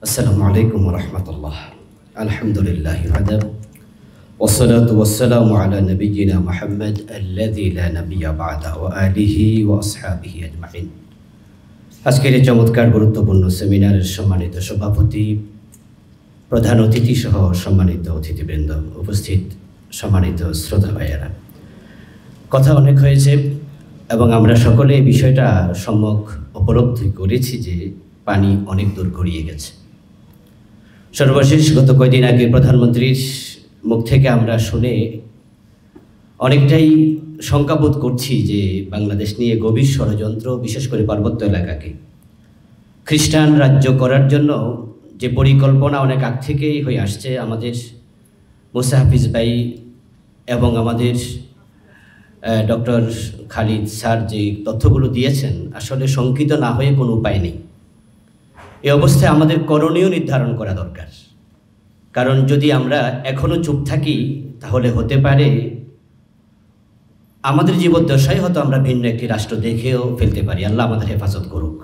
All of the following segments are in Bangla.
আসসালামু আলাইকুম ওয়া রাহমাতুল্লাহ। আলহামদুলিল্লাহি ওয়াহদা ওয়াসসালাতু ওয়াসসালামু আলা নাবিয়্যিনা মুহাম্মদ আল্লাযী লা নাবিয়্যা বা'দা ওয়া আলিহি ওয়া আসহাবিহি আজমাইন। আজকের এই চমৎকার গুরুত্বপূর্ণ সেমিনারের সম্মানিত সভাপতি, প্রধান অতিথি সহ সম্মানিত অতিথিবৃন্দ, উপস্থিত সম্মানিত শ্রোতা ভাইয়েরা, কথা অনেক হয়েছে এবং আমরা সকলে এই বিষয়টা সম্যক উপলব্ধি করেছি যে পানি অনেক দূর গড়িয়ে গেছে। সর্বশেষ গত কয়েকদিন আগে প্রধানমন্ত্রীর মুখ থেকে আমরা শুনে অনেকটাই শঙ্কাবোধ করছি যে বাংলাদেশ নিয়ে গভীর ষড়যন্ত্র, বিশেষ করে পার্বত্য এলাকাকে খ্রিস্টান রাজ্য করার জন্য যে পরিকল্পনা অনেক আগ থেকেই হয়ে আসছে। আমাদের মুসা হাফিজ ভাই এবং আমাদের ডক্টর খালিদ স্যার যে তথ্যগুলো দিয়েছেন, আসলে শঙ্কিত না হয়ে কোনো উপায় নেই। এই অবস্থায় আমাদের করণীয় নির্ধারণ করা দরকার, কারণ যদি আমরা এখনও চুপ থাকি তাহলে হতে পারে আমাদের জীবদ্দশায় হয়তো আমরা ভিন্ন একটি রাষ্ট্র দেখেও ফেলতে পারি। আল্লাহ আমাদের হেফাজত করুক।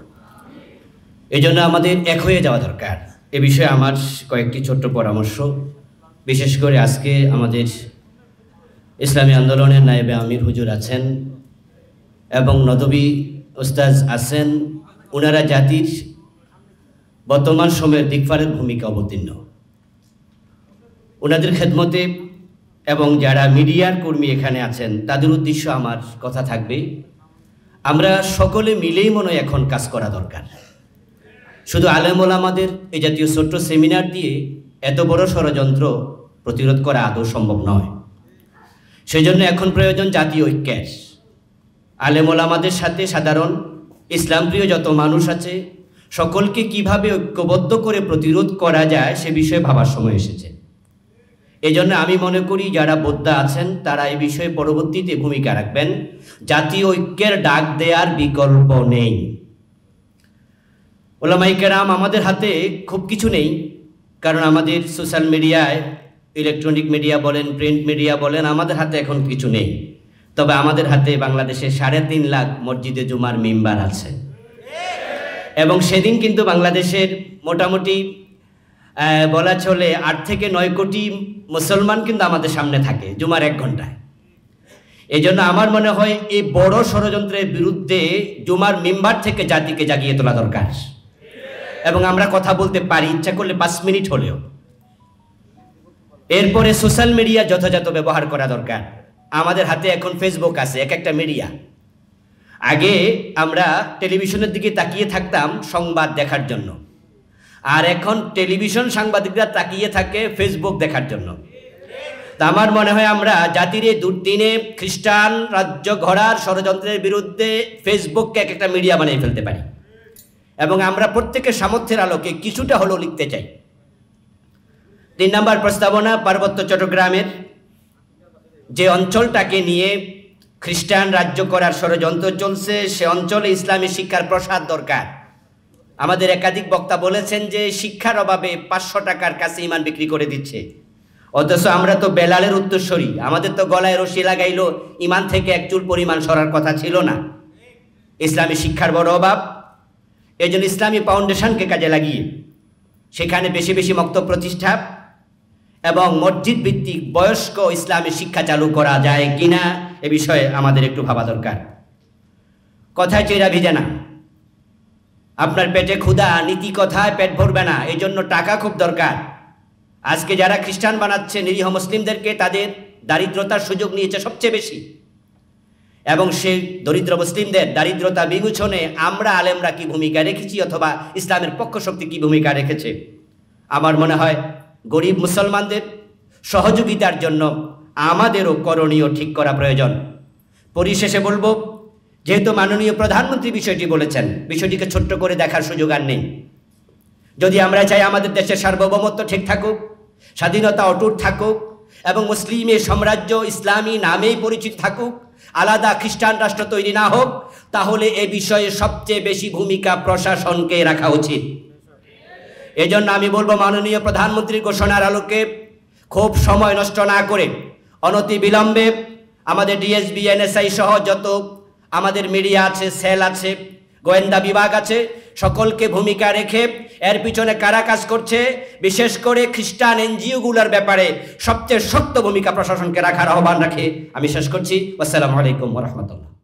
এই জন্য আমাদের এক হয়ে যাওয়া দরকার। এ বিষয়ে আমার কয়েকটি ছোট্ট পরামর্শ, বিশেষ করে আজকে আমাদের ইসলামী আন্দোলনের নায়েবে আমির হুজুর আছেন এবং নদবী ওস্তাজ আছেন। ওনারা জাতির বর্তমান সময়ের দিকফারের ভূমিকা অবতীর্ণ। ওনাদের খেদমতে এবং যারা মিডিয়ার কর্মী এখানে আছেন, তাদের উদ্দেশ্য আমার কথা থাকবে, আমরা সকলে মিলেই মনে হয় এখন কাজ করা দরকার। শুধু আলেম ওলামাদের এই জাতীয় ছোট্ট সেমিনার দিয়ে এত বড় ষড়যন্ত্র প্রতিরোধ করা আদৌ সম্ভব নয়। সেই জন্য এখন প্রয়োজন জাতীয় ঐক্যের। আলেম ওলামাদের সাথে সাধারণ ইসলামপ্রিয় যত মানুষ আছে, সকলকে কিভাবে ঐক্যবদ্ধ করে প্রতিরোধ করা যায় সে বিষয়ে ভাবার সময় এসেছে। এই জন্য আমি মনে করি যারা বোদ্ধা আছেন তারা এই বিষয়ে পরবর্তীতে ভূমিকা রাখবেন। জাতীয় ঐক্যের ডাক দেওয়ার বিকল্প নেই। ওলামায়ে কেরাম, আমাদের হাতে খুব কিছু নেই, কারণ আমাদের সোশ্যাল মিডিয়ায়, ইলেকট্রনিক মিডিয়া বলেন, প্রিন্ট মিডিয়া বলেন, আমাদের হাতে এখন কিছু নেই। তবে আমাদের হাতে বাংলাদেশে 3.5 লাখ মসজিদে জুমার মিম্বার আছে এবং সেদিন কিন্তু বাংলাদেশের মোটামুটি বলা চলে 8 থেকে 9 কোটি মুসলমান কিন্তু আমাদের সামনে থাকে জুমার 1 ঘন্টায়। এই জন্য আমার মনে হয় এই বড় ষড়যন্ত্রের বিরুদ্ধে জুমার মিম্বার থেকে জাতিকে জাগিয়ে তোলা দরকার এবং আমরা কথা বলতে পারি, ইচ্ছা করলে 5 মিনিট হলেও। এরপরে সোশ্যাল মিডিয়া যথাযথ ব্যবহার করা দরকার। আমাদের হাতে এখন ফেসবুক আছে, এক একটা মিডিয়া। আগে আমরা টেলিভিশনের দিকে তাকিয়ে থাকতাম সংবাদ দেখার জন্য, আর এখন টেলিভিশন সাংবাদিকরা তাকিয়ে থাকে ফেসবুক দেখার জন্য। তা আমার মনে হয় আমরা জাতির এই দুর্দিনে খ্রিস্টান রাজ্য গড়ার ষড়যন্ত্রের বিরুদ্ধে ফেসবুককে এক একটা মিডিয়া বানিয়ে ফেলতে পারি এবং আমরা প্রত্যেকের সামর্থ্যের আলোকে কিছুটা হলেও লিখতে চাই। 3 নম্বর প্রস্তাবনা, পার্বত্য চট্টগ্রামের যে অঞ্চলটাকে নিয়ে খ্রিস্টান রাজ্য করার ষড়যন্ত্র চলছে, সে অঞ্চলে ইসলামী শিক্ষার প্রসার দরকার। আমাদের একাধিক বক্তা বলেছেন যে শিক্ষার অভাবে 500 টাকার কাছে ইমান বিক্রি করে দিচ্ছে, অথচ আমরা তো বেলালের উত্তরসূরি। আমাদের তো গলায় রশি লাগাইলো ইমান থেকে 1 চুল পরিমাণ সরার কথা ছিল না। ইসলামী শিক্ষার বড় অভাব। এই জন্য ইসলামী ফাউন্ডেশনকে কাজে লাগিয়ে সেখানে বেশি বেশি মক্তব প্রতিষ্ঠা এবং মসজিদ ভিত্তিক বয়স্ক ইসলামী শিক্ষা চালু করা যায় কিনা এ বিষয়ে আমাদের একটু ভাবা দরকার। কথায় চেরা ভিজে না, আপনার পেটে ক্ষুধা, নীতি কথায় পেট ভরবে না, এই জন্য টাকা খুব দরকার। আজকে যারা খ্রিস্টান বানাচ্ছে নিরীহ মুসলিমদেরকে, তাদের দারিদ্রতার সুযোগ নিয়েছে সবচেয়ে বেশি এবং সেই দরিদ্র মুসলিমদের দারিদ্রতা বিমোচনে আমরা আলেমরা কি ভূমিকা রেখেছি অথবা ইসলামের পক্ষ শক্তি কি ভূমিকা রেখেছে? আমার মনে হয় গরিব মুসলমানদের সহযোগিতার জন্য আমাদেরও করণীয় ঠিক করা প্রয়োজন। পরিশেষে বলবো, যেহেতু মাননীয় প্রধানমন্ত্রী বিষয়টি বলেছেন, বিষয়টিকে ছোট্ট করে দেখার সুযোগ আর নেই। যদি আমরা চাই আমাদের দেশের সার্বভৌমত্ব ঠিক থাকুক, স্বাধীনতা অটুট থাকুক এবং মুসলিমের সাম্রাজ্য ইসলামী নামেই পরিচিত থাকুক, আলাদা খ্রিস্টান রাষ্ট্র তৈরি না হোক, তাহলে এ বিষয়ে সবচেয়ে বেশি ভূমিকা প্রশাসনকে রাখা উচিত। এজন্য আমি বলবো, মাননীয় প্রধানমন্ত্রীর ঘোষণার আলোকে খুব সময় নষ্ট না করে অনতি বিলম্বে আমাদের ডিএসবি, এনএসআই সহ যত আমাদের মিডিয়া আছে, সেল আছে, গোয়েন্দা বিভাগ আছে, সকলকে ভূমিকা রেখে এর পিছনে কারা কাজ করছে, বিশেষ করে খ্রিস্টান এনজিওগুলোর ব্যাপারে সবচেয়ে শক্ত ভূমিকা প্রশাসনকে রাখার আহ্বান রাখে আমি শেষ করছি। আসসালামু আলাইকুম ওয়া রাহমাতুল্লাহ।